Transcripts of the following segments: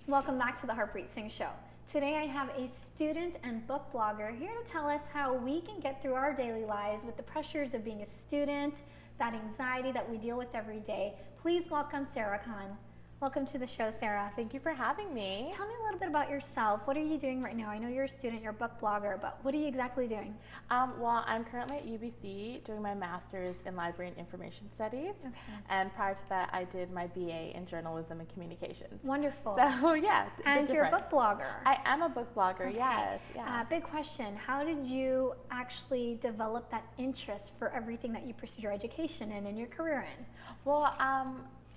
Welcome back to the Harpreet Singh Show. Today I have a student and book blogger here to tell us how we can get through our daily lives with the pressures of being a student, that anxiety that we deal with every day. Please welcome Saira Khan. Welcome to the show, Saira. Thank you for having me. Tell me a little bit about yourself. What are you doing right now? I know you're a student, you're a book blogger, but what are you exactly doing? Well, I'm currently at UBC doing my master's in library and information studies. Okay. And prior to that, I did my BA in journalism and communications. Wonderful. So yeah, and you're a book blogger. I am a book blogger, okay. Yes. Yeah. Big question, how did you actually develop that interest for everything that you pursued your education in and your career in? Well,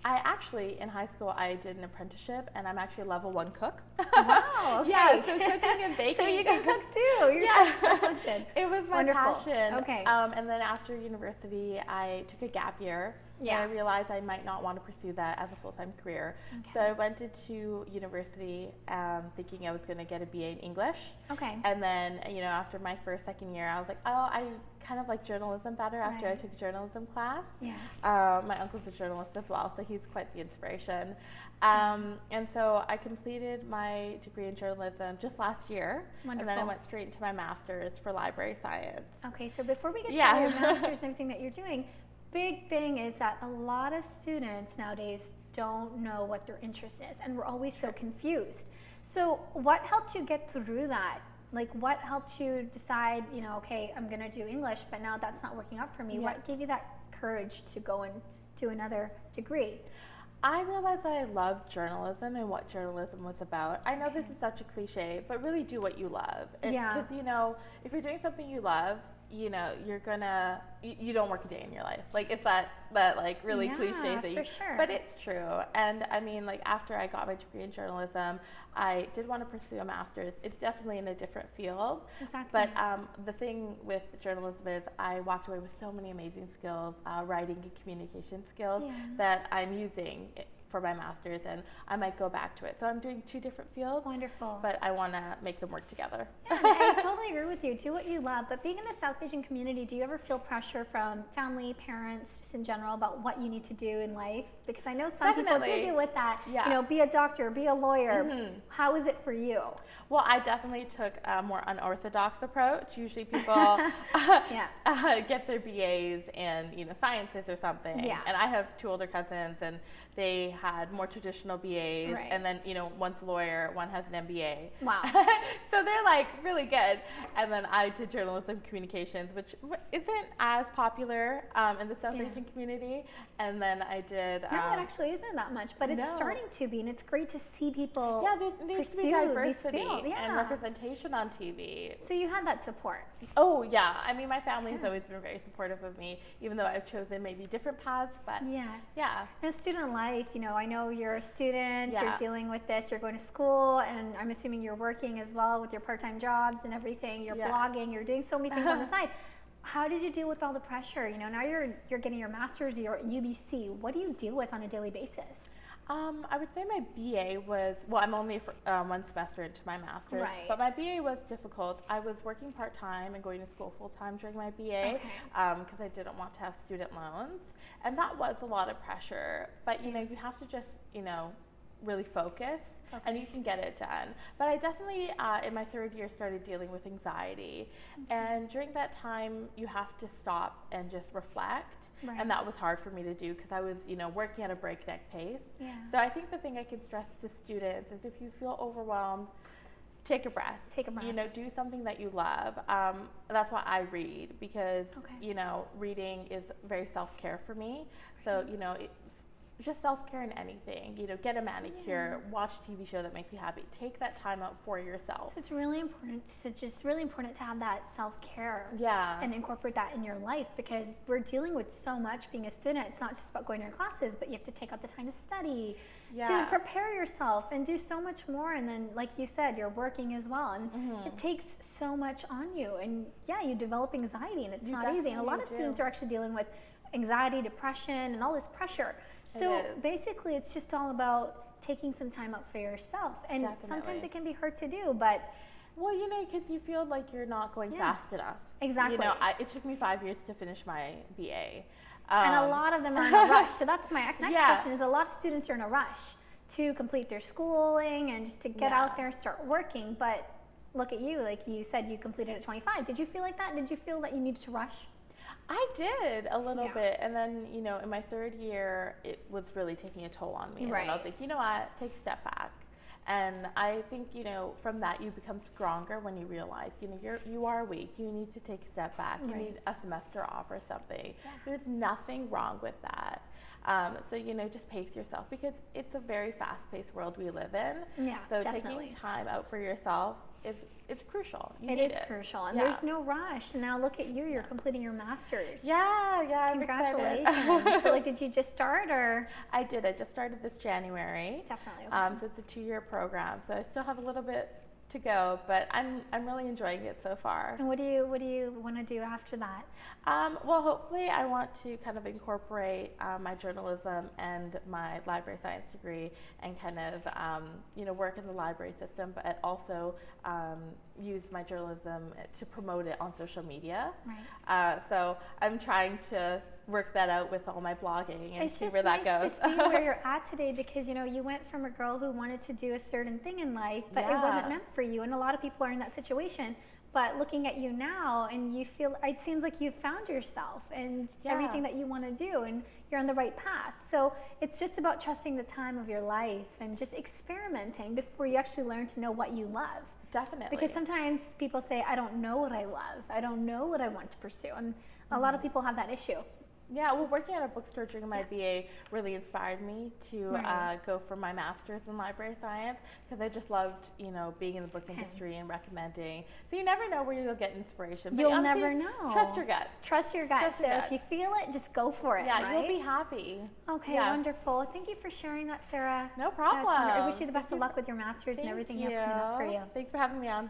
I actually, in high school, I did an apprenticeship, and I'm actually a level 1 cook. Wow, okay. Yeah, so cooking and baking. So you can cook too. You're so talented. It was my Wonderful. passion. Okay. And then after university, I took a gap year. Yeah. And I realized I might not want to pursue that as a full-time career. Okay. So I went into university thinking I was going to get a BA in English. Okay. And then, after my second year, I was like, oh, I kind of like journalism better after I took a journalism class. Yeah. My uncle's a journalist as well, so he's quite the inspiration. And so I completed my degree in journalism just last year. Wonderful. And then I went straight into my master's for library science. Okay, so before we get to your master's and everything that you're doing, big thing is that a lot of students nowadays don't know what their interest is, and we're always so confused. So what helped you get through that? Like, what helped you decide, okay, I'm going to do English, but now that's not working out for me? Yeah. What gave you that courage to go and do another degree? I realized that I loved journalism and what journalism was about. I know this is such a cliche, but really do what you love. Because, if you're doing something you love, you're gonna, you don't work a day in your life. Like, it's that like really cliche thing. For sure. But it's true. And I mean, like, after I got my degree in journalism, I did want to pursue a master's. It's definitely in a different field. Exactly. But the thing with journalism is I walked away with so many amazing skills, writing and communication skills that I'm using for my master's, and I might go back to it. So I'm doing 2 different fields. Wonderful. But I want to make them work together. Yeah, I totally agree with you. Do what you love. But being in the South Asian community, do you ever feel pressure from family, parents, just in general, about what you need to do in life? Because I know some people do deal with that. Yeah. Be a doctor, be a lawyer. Mm-hmm. How is it for you? Well, I definitely took a more unorthodox approach. Usually people get their BAs in sciences or something. Yeah. And I have 2 older cousins, and they had more traditional BAs, and then one's a lawyer, one has an MBA. Wow. So they're like really good. And then I did journalism communications, which isn't as popular in the South Asian community. And then I did. No, it actually isn't that much, but it's starting to be, and it's great to see people. Yeah, there's to be diversity and Yeah. representation on TV. So you had that support. Oh yeah, I mean, my family has always been very supportive of me, even though I've chosen maybe different paths. But yeah. In student life, I know you're a student. You're dealing with this. You're going to school, and I'm assuming you're working as well with your part-time jobs and everything. You're blogging. You're doing so many things on the side. How did you deal with all the pressure? Now you're getting your master's. You're at UBC. What do you deal with on a daily basis? I would say my BA was, well, I'm only 1 semester into my master's, but my BA was difficult. I was working part-time and going to school full-time during my BA because I didn't want to have student loans, and that was a lot of pressure. But you have to just really focus, and you can get it done. But I definitely, in my 3rd year, started dealing with anxiety, and during that time, you have to stop and just reflect. And that was hard for me to do because I was, working at a breakneck pace. Yeah. So I think the thing I can stress to students is if you feel overwhelmed, take a breath. Take a breath. Do something that you love. That's why I read because, reading is very self-care for me. So, just self-care in anything. Get a manicure, watch a TV show that makes you happy. Take that time out for yourself. So it's really important. It's really important to have that self-care. And incorporate that in your life, because we're dealing with so much being a student. It's not just about going to your classes, but you have to take out the time to study, to prepare yourself, and do so much more. And then, like you said, you're working as well, and it takes so much on you. And you develop anxiety, and it's not easy. And a lot of students are actually dealing with anxiety, depression, and all this pressure. So basically, it's just all about taking some time out for yourself. And sometimes it can be hard to do, but well, because you feel like you're not going fast enough. Exactly. It took me 5 years to finish my BA. And a lot of them are in a rush. So that's my next question is, a lot of students are in a rush to complete their schooling and just to get out there, start working. But look at you, like you said, you completed at 25. Did you feel like that? Did you feel that you needed to rush? I did a little bit, and then, you know, in my third year, it was really taking a toll on me. And then I was like, you know what, take a step back. And I think, you know, from that you become stronger when you realize, you know, you are weak. You need to take a step back. You need a semester off or something. Yeah. There's nothing wrong with that. So, you know, just pace yourself, because it's a very fast-paced world we live in. Yeah, so definitely. Taking time out for yourself it's crucial. It is crucial, and there's no rush. And now look at you, you're completing your master's. Yeah, congratulations. I'm excited. So, like, did you just start, or? I did. I just started this January. Definitely. Okay. So it's a 2-year program. So I still have a little bit to go, but I'm really enjoying it so far. And what do you want to do after that? Well, hopefully I want to kind of incorporate my journalism and my library science degree, and kind of you know, work in the library system, but also use my journalism to promote it on social media. Right. So I'm trying to work that out with all my blogging and see where that goes. It's just nice to see where you're at today, because, you know, you went from a girl who wanted to do a certain thing in life, but it wasn't meant for you. And a lot of people are in that situation. But looking at you now, and you feel, it seems like you've found yourself and everything that you want to do, and you're on the right path. So it's just about trusting the time of your life and just experimenting before you actually learn to know what you love. Definitely. Because sometimes people say, I don't know what I love. I don't know what I want to pursue. And a lot of people have that issue. Yeah, well, working at a bookstore during my BA really inspired me to go for my master's in library science, because I just loved, you know, being in the book industry and recommending. So you never know where you'll get inspiration. But you'll never know. Trust your gut. Trust your gut. So if you feel it, just go for it. Yeah, you'll be happy. Okay, wonderful. Thank you for sharing that, Saira. No problem. I wish you the best of luck with your master's and everything you have coming up for you. Thanks for having me on.